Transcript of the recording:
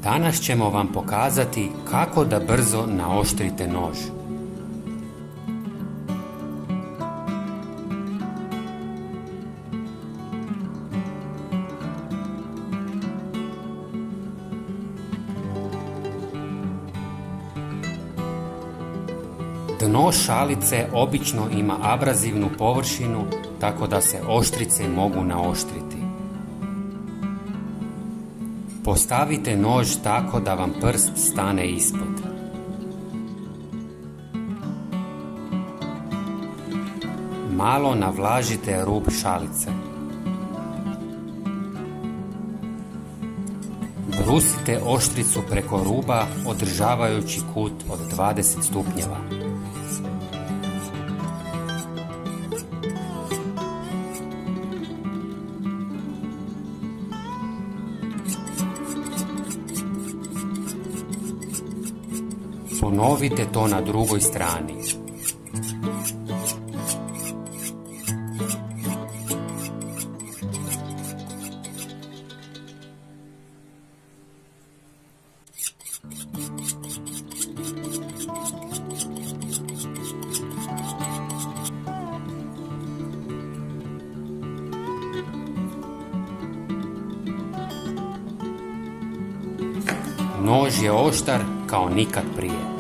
Danas ćemo vam pokazati kako da brzo naoštrite nož. Dno šalice obično ima abrazivnu površinu, tako da se oštrice mogu naoštriti. Postavite nož tako da vam prst stane ispod. Malo navlažite rub šalice. Brusite oštricu preko ruba održavajući kut od 20 stupnjeva. Ponovite to na drugoj strani. Nož je oštar kao nikad prije.